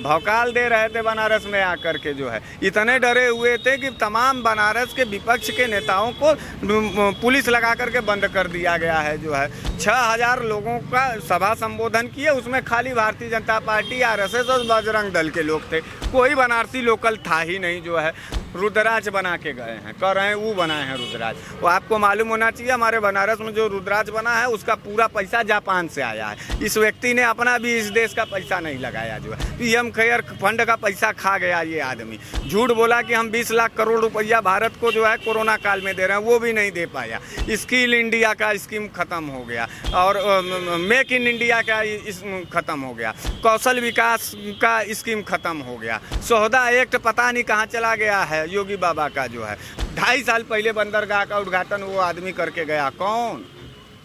भौकाल दे रहे थे बनारस में आकर के जो है। इतने डरे हुए थे कि तमाम बनारस के विपक्ष के नेताओं को पुलिस लगा करके बंद कर दिया गया है जो है। 6000 लोगों का सभा संबोधन किए, उसमें खाली भारतीय जनता पार्टी, आरएसएस और बजरंग दल के लोग थे, कोई बनारसी लोकल था ही नहीं जो है। रुद्राज बना के गए हैं, कह रहे हैं वो बनाए हैं रुद्राज। वो आपको मालूम होना चाहिए हमारे बनारस में जो रुद्राज बना है उसका पूरा पैसा जापान से आया है। इस व्यक्ति ने अपना भी इस देश का पैसा नहीं लगाया जो है। पीएम केयर फंड का पैसा खा गया ये आदमी। झूठ बोला कि हम 20 लाख करोड़ रुपया भारत को जो है कोरोना काल में दे रहे हैं, वो भी नहीं दे पाया। स्किल इंडिया का स्कीम खत्म हो गया और मेक इन इंडिया का खत्म हो गया, कौशल विकास का स्कीम खत्म हो गया, सोहदा एक्ट पता नहीं कहाँ चला गया है योगी बाबा का जो है। 2.5 साल पहले बंदरगाह का उद्घाटन वो आदमी करके गया, कौन?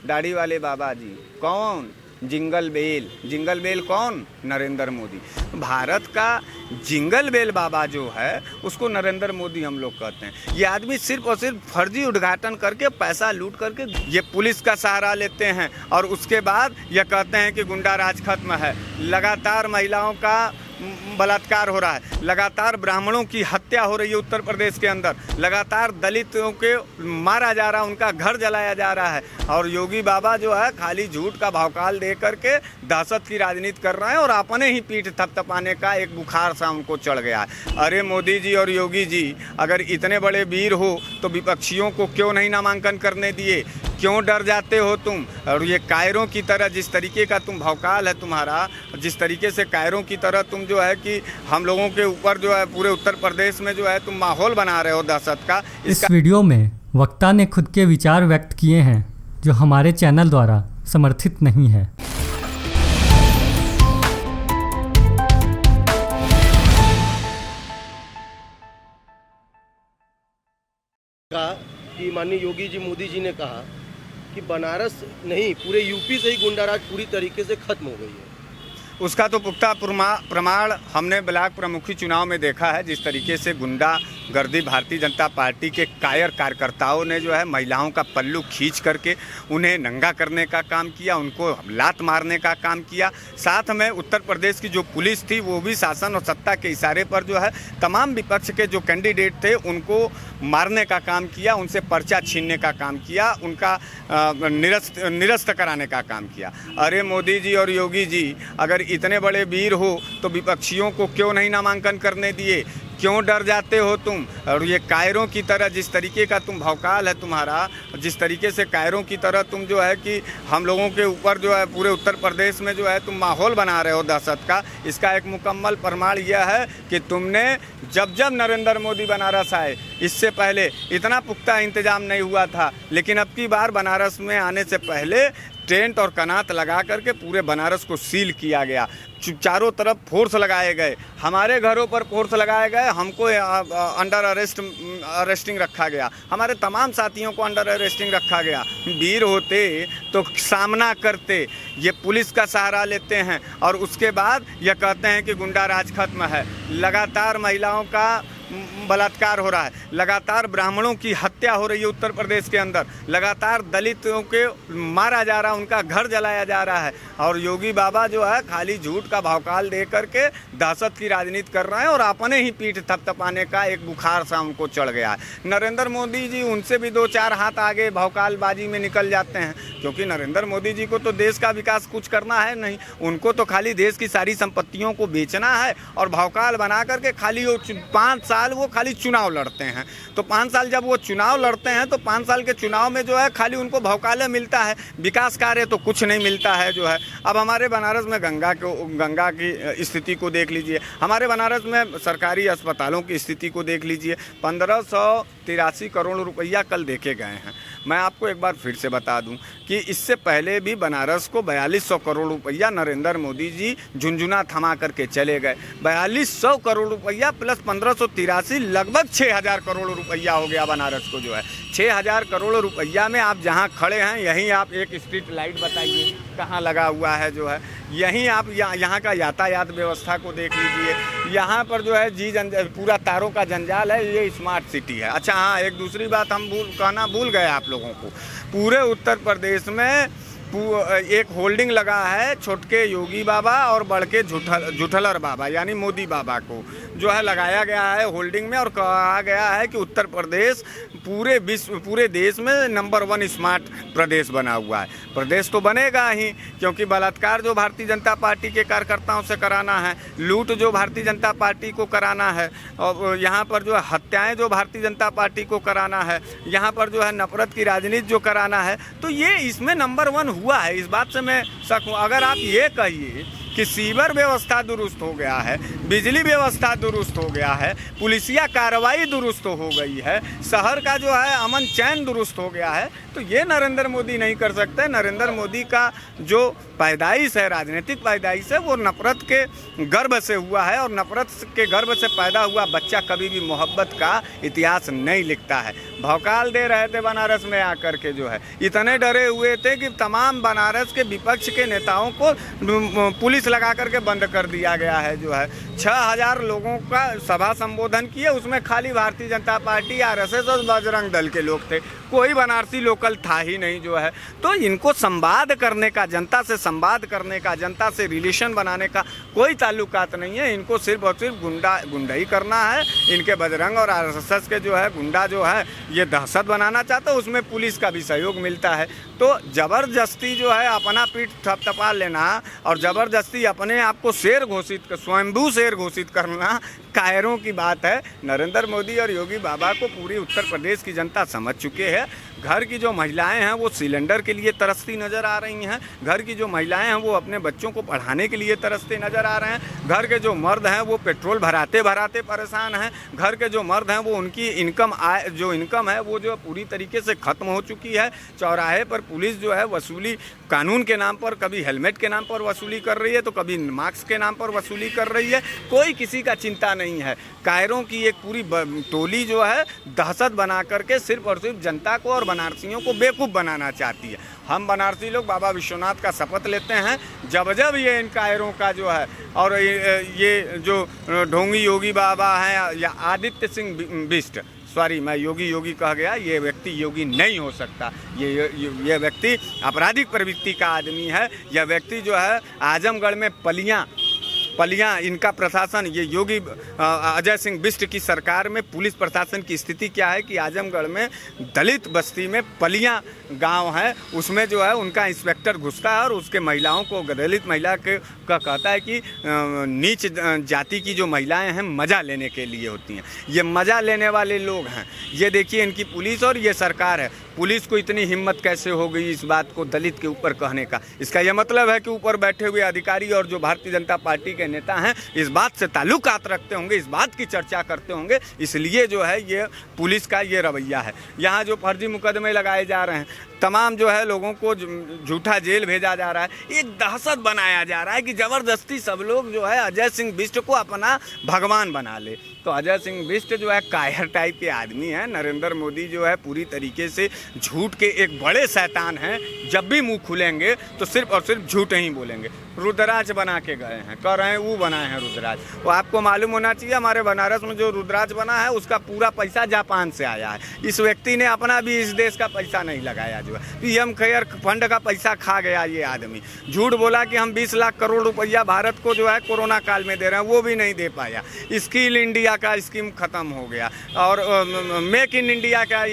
दाढ़ी वाले बाबा जी। कौन? जिंगल बेल कौन? नरेंद्र मोदी। भारत का जिंगल बेल बाबा जो है उसको नरेंद्र मोदी हम लोग कहते हैं। ये आदमी सिर्फ और सिर्फ फर्जी उद्घाटन करके पैसा लूट करके ये पुलिस का सहारा लेते हैं और उसके बाद ये कहते हैं कि गुंडा राज खत्म है। लगातार महिलाओं का बलात्कार हो रहा है, लगातार ब्राह्मणों की हत्या हो रही है उत्तर प्रदेश के अंदर, लगातार दलितों के मारा जा रहा है, उनका घर जलाया जा रहा है। और योगी बाबा जो है खाली झूठ का भौकाल दे करके दहशत की राजनीति कर रहे हैं और अपने ही पीठ थपथपाने का एक बुखार सा उनको चढ़ गया है। अरे मोदी जी और योगी जी, अगर इतने बड़े वीर हो तो विपक्षियों को क्यों नहीं नामांकन करने दिए? क्यों डर जाते हो तुम? और ये कायरों की तरह जिस तरीके का तुम भौकाल है तुम्हारा, जिस तरीके से कायरों की तरह तुम जो है कि हम लोगों के ऊपर जो है पूरे उत्तर प्रदेश में जो है तुम माहौल बना रहे हो दहशत का। इस वीडियो में वक्ता ने खुद के विचार व्यक्त किए हैं जो हमारे चैनल द्वारा समर्थित नहीं है। कहा कि माननीय योगी जी मोदी जी ने कहा कि बनारस नहीं पूरे यूपी से ही गुंडाराज पूरी तरीके से खत्म हो गई है। उसका तो पुख्ता प्रमाण हमने ब्लॉक प्रमुखी चुनाव में देखा है। जिस तरीके से गुंडा गर्दी भारतीय जनता पार्टी के कायर कार्यकर्ताओं ने जो है महिलाओं का पल्लू खींच करके उन्हें नंगा करने का काम किया, उनको लात मारने का काम किया। साथ में उत्तर प्रदेश की जो पुलिस थी वो भी शासन और सत्ता के इशारे पर जो है तमाम विपक्ष के जो कैंडिडेट थे उनको मारने का काम किया, उनसे पर्चा छीनने का काम किया, उनका निरस्त कराने का काम किया। अरे मोदी जी और योगी जी, अगर इतने बड़े वीर हो तो विपक्षियों को क्यों नहीं नामांकन करने दिए? क्यों डर जाते हो तुम? और ये कायरों की तरह जिस तरीके का तुम भौकाल है तुम्हारा, जिस तरीके से कायरों की तरह तुम जो है कि हम लोगों के ऊपर जो है पूरे उत्तर प्रदेश में जो है तुम माहौल बना रहे हो दहशत का, इसका एक मुकम्मल प्रमाण यह है कि तुमने जब नरेंद्र मोदी बनारस आए, इससे पहले इतना पुख्ता इंतजाम नहीं हुआ था। लेकिन अब की बार बनारस में आने से पहले टेंट और कनात लगा करके पूरे बनारस को सील किया गया, चारों तरफ फोर्स लगाए गए, हमारे घरों पर फोर्स लगाए गए, हमको अंडर अरेस्टिंग रखा गया, हमारे तमाम साथियों को अंडर अरेस्टिंग रखा गया। वीर होते तो सामना करते, ये पुलिस का सहारा लेते हैं और उसके बाद ये कहते हैं कि गुंडा राज खत्म है। लगातार महिलाओं का बलात्कार हो रहा है, लगातार ब्राह्मणों की हत्या हो रही है उत्तर प्रदेश के अंदर, लगातार दलितों के मारा जा रहा है, उनका घर जलाया जा रहा है। और योगी बाबा जो है खाली झूठ का भौकाल दे करके दहशत की राजनीति कर रहे हैं और अपने ही पीठ थपथपाने का एक बुखार सा उनको चढ़ गया है। नरेंद्र मोदी जी उनसे भी 2-4 हाथ आगे भौकालबाजी में निकल जाते हैं, क्योंकि नरेंद्र मोदी जी को तो देश का विकास कुछ करना है नहीं, उनको तो खाली देश की सारी संपत्तियों को बेचना है और भौकाल बना करके खाली वो 5 साल वो खाली चुनाव लड़ते हैं। तो 5 साल जब वो चुनाव लड़ते हैं तो 5 साल के चुनाव में जो है खाली उनको भौकाले मिलता है, विकास कार्य तो कुछ नहीं मिलता है जो है। अब हमारे बनारस में गंगा की स्थिति को देख लीजिए, हमारे बनारस में सरकारी अस्पतालों की स्थिति को देख लीजिए। 1583 करोड़ रुपया कल देखे गए हैं। मैं आपको एक बार फिर से बता दूं कि इससे पहले भी बनारस को 4200 करोड़ रुपया नरेंद्र मोदी जी झुंझुना थमा करके चले गए। 4200 करोड़ रुपया प्लस 1583, लगभग 6000 करोड़ रुपया हो गया बनारस को जो है। 6000 करोड़ रुपया में आप जहां खड़े हैं यहीं आप एक स्ट्रीट लाइट बताइए कहां लगा हुआ है जो है। यहीं आप यहाँ का यातायात व्यवस्था को देख लीजिए, यहाँ पर जो है पूरा तारों का जंजाल है, ये स्मार्ट सिटी है। अच्छा हाँ, एक दूसरी बात हम कहना भूल गए आप लोगों को, पूरे उत्तर प्रदेश में एक होल्डिंग लगा है छोटके योगी बाबा और बड़के जुठलर बाबा यानी मोदी बाबा को जो है लगाया गया है होल्डिंग में, और कहा गया है कि उत्तर प्रदेश पूरे देश में नंबर 1 स्मार्ट प्रदेश बना हुआ है। प्रदेश तो बनेगा ही, क्योंकि बलात्कार जो भारतीय जनता पार्टी के कार्यकर्ताओं से कराना है, लूट जो भारतीय जनता पार्टी को कराना है, और यहाँ पर जो है हत्याएं जो भारतीय जनता पार्टी को कराना है, यहाँ पर जो है नफरत की राजनीति जो कराना है, तो ये इसमें नंबर 1 हुआ है। इस बात से मैं शक हूँ। अगर आप ये कहिए कि सीवर व्यवस्था दुरुस्त हो गया है, बिजली व्यवस्था दुरुस्त हो गया है, पुलिसिया कार्रवाई दुरुस्त हो गई है, शहर का जो है अमन चैन दुरुस्त हो गया है, तो ये नरेंद्र मोदी नहीं कर सकते। नरेंद्र मोदी का जो पैदाइश है, राजनीतिक पैदाइश है, वो नफरत के गर्भ से हुआ है, और नफरत के गर्भ से पैदा हुआ बच्चा कभी भी मोहब्बत का इतिहास नहीं लिखता है। भौकाल दे रहे थे बनारस में आकर के, जो है इतने डरे हुए थे कि तमाम बनारस के विपक्ष के नेताओं को पुलिस लगा करके बंद कर दिया गया है। जो है 6000 लोगों का सभा संबोधन किए, उसमें खाली भारतीय जनता पार्टी, आरएसएस और बजरंग दल के लोग थे, कोई बनारसी लोकल था ही नहीं। जो है तो इनको संवाद करने का, जनता से संवाद करने का, जनता से रिलेशन बनाने का कोई ताल्लुकात नहीं है। इनको सिर्फ और सिर्फ गुंडाई करना है। इनके बजरंग और आरएसएस के जो है गुंडा जो है ये दहशत बनाना चाहते हैं, उसमें पुलिस का भी सहयोग मिलता है। तो ज़बरदस्ती जो है अपना पीठ थपथपा लेना और ज़बरदस्ती अपने आप को शेर घोषित स्वयंभू शेर घोषित करना कायरों की बात है। नरेंद्र मोदी और योगी बाबा को पूरी उत्तर प्रदेश की जनता समझ चुके हैं। घर की जो महिलाएं हैं वो सिलेंडर के लिए तरसती नज़र आ रही हैं। घर की जो महिलाएं हैं वो अपने बच्चों को पढ़ाने के लिए तरसते नज़र आ रहे हैं। घर के जो मर्द हैं वो पेट्रोल भराते भराते परेशान हैं। घर के जो मर्द हैं वो उनकी इनकम है वो जो पूरी तरीके से ख़त्म हो चुकी है। चौराहे पर पुलिस जो है वसूली कानून के नाम पर, कभी हेलमेट के नाम पर वसूली कर रही है तो कभी मास्क के नाम पर वसूली कर रही है। कोई किसी का चिंता नहीं है। कायरों की एक पूरी टोली जो है दहशत बना करके सिर्फ और सिर्फ जनता को और बनारसियों को बेवकूफ़ बनाना चाहती है। हम बनारसी लोग बाबा विश्वनाथ का शपथ लेते हैं, जब जब ये इन कायरों का जो है और ये जो ढोंगी योगी बाबा हैं या आदित्य सिंह बिष्ट, सॉरी मैं योगी कह गया, ये व्यक्ति योगी नहीं हो सकता। ये व्यक्ति आपराधिक प्रवृत्ति का आदमी है। यह व्यक्ति जो है आजमगढ़ में पलियाँ इनका प्रशासन, ये योगी अजय सिंह बिष्ट की सरकार में पुलिस प्रशासन की स्थिति क्या है कि आजमगढ़ में दलित बस्ती में पलियाँ गांव है, उसमें जो है उनका इंस्पेक्टर घुसता है और उसके महिलाओं को, दलित महिला का कहता है कि नीच जाति की जो महिलाएं हैं मज़ा लेने के लिए होती हैं। ये मज़ा लेने वाले लोग हैं। ये देखिए इनकी पुलिस और ये सरकार है। पुलिस को इतनी हिम्मत कैसे हो गई इस बात को दलित के ऊपर कहने का? इसका यह मतलब है कि ऊपर बैठे हुए अधिकारी और जो भारतीय जनता पार्टी के नेता हैं इस बात से ताल्लुकात रखते होंगे, इस बात की चर्चा करते होंगे, इसलिए जो है ये पुलिस का ये रवैया है। यहाँ जो फर्जी मुकदमे लगाए जा रहे हैं, तमाम जो है लोगों को झूठा जेल भेजा जा रहा है, एक दहशत बनाया जा रहा है कि ज़बरदस्ती सब लोग जो है अजय सिंह बिष्ट को अपना भगवान बना ले। तो अजय सिंह बिष्ट जो है कायर टाइप के आदमी हैं। नरेंद्र मोदी जो है पूरी तरीके से झूठ के एक बड़े शैतान हैं। जब भी मुंह खुलेंगे तो सिर्फ और सिर्फ झूठ ही बोलेंगे। रुद्राज बना के गए हैं, कह रहे हैं वो बनाए हैं रुद्राज। वो आपको मालूम होना चाहिए हमारे बनारस में जो रुद्राज बना है उसका पूरा पैसा जापान से आया है। इस व्यक्ति ने अपना भी इस देश का पैसा नहीं लगाया। जो है पीएम केयर फंड का पैसा खा गया ये आदमी। झूठ बोला कि हम 20 लाख करोड़ रुपया भारत को जो है कोरोना काल में दे रहे हैं, वो भी नहीं दे पाया। स्किल इंडिया का स्कीम ख़त्म हो गया और मेक इन इंडिया का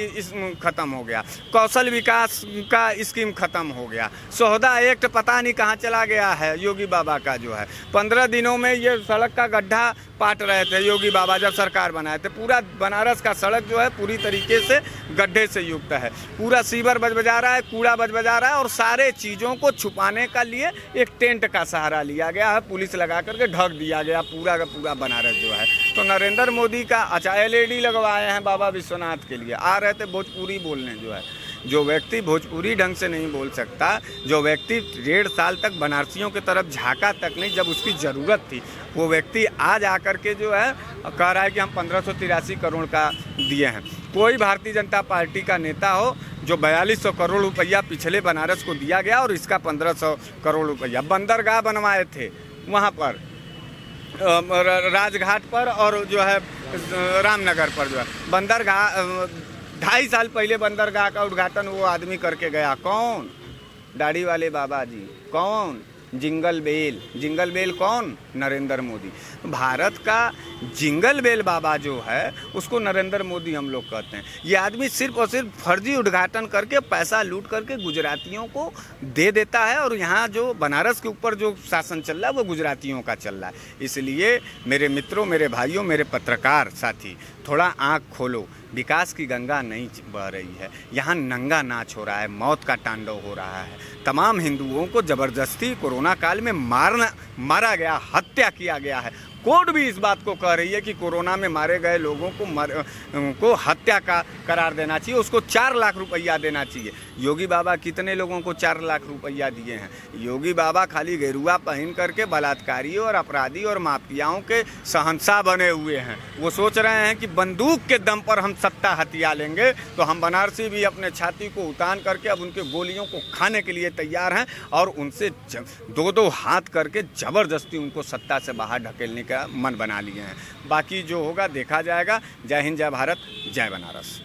ख़त्म हो गया, कौशल विकास का स्कीम ख़त्म हो गया, सोहदा एक्ट पता नहीं कहाँ चला गया है योगी बाबा का। जो है 15 दिनों में ये सड़क का गड्ढा पाट रहे थे योगी बाबा जब सरकार बनाए थे। पूरा बनारस का सड़क जो है पूरी तरीके से गड्ढे से युक्त है। पूरा सीवर बजा रहा है, कूड़ा बजा रहा है और सारे चीज़ों को छुपाने का लिए एक टेंट का सहारा लिया गया है। पुलिस लगा करके ढक दिया गया पूरा का पूरा बनारस जो है। तो नरेंद्र मोदी का अच्छा LED लगवाए हैं बाबा विश्वनाथ के लिए। आ रहे थे भोजपुरी बोलने। जो है जो व्यक्ति भोजपुरी ढंग से नहीं बोल सकता, जो व्यक्ति 1.5 साल तक बनारसियों की तरफ झांका तक नहीं जब उसकी ज़रूरत थी, वो व्यक्ति आज आकर के जो है कह रहा है कि हम 1583 करोड़ का दिए हैं। कोई भारतीय जनता पार्टी का नेता हो जो 4200 करोड़ रुपया पिछले बनारस को दिया गया और इसका 1500 करोड़ रुपया बंदरगाह बनवाए थे वहाँ पर राजघाट पर और जो है रामनगर पर जो है बंदरगाह 2.5 साल पहले बंदरगाह का उद्घाटन वो आदमी करके गया। कौन? दाढ़ी वाले बाबा जी कौन? जिंगल बेल कौन? नरेंद्र मोदी। भारत का जिंगल बेल बाबा जो है उसको नरेंद्र मोदी हम लोग कहते हैं। ये आदमी सिर्फ और सिर्फ फर्जी उद्घाटन करके पैसा लूट करके गुजरातियों को दे देता है, और यहाँ जो बनारस के ऊपर जो शासन चल रहा है वो गुजरातियों का चल रहा है। इसलिए मेरे मित्रों, मेरे भाइयों, मेरे पत्रकार साथी, थोड़ा आँख खोलो। विकास की गंगा नहीं बह रही है, यहाँ नंगा नाच हो रहा है, मौत का तांडव हो रहा है। तमाम हिंदुओं को ज़बरदस्ती कोरोना काल में मारा गया, हत्या किया गया है। कोर्ट भी इस बात को कह रही है कि कोरोना में मारे गए लोगों को हत्या का करार देना चाहिए, उसको 4 लाख रुपया देना चाहिए। योगी बाबा कितने लोगों को 4 लाख रुपया दिए हैं? योगी बाबा खाली गेरुआ पहन करके बलात्कारियों और अपराधी और माफियाओं के शहंशाह बने हुए हैं। वो सोच रहे हैं कि बंदूक के दम पर हम सत्ता हथिया लेंगे, तो हम बनारसी भी अपने छाती को उतान करके अब उनके गोलियों को खाने के लिए तैयार हैं, और उनसे 2-2 हाथ करके ज़बरदस्ती उनको सत्ता से बाहर ढकेलने का मन बना लिए हैं। बाकी जो होगा देखा जाएगा। जय हिंद, जय भारत, जय बनारस।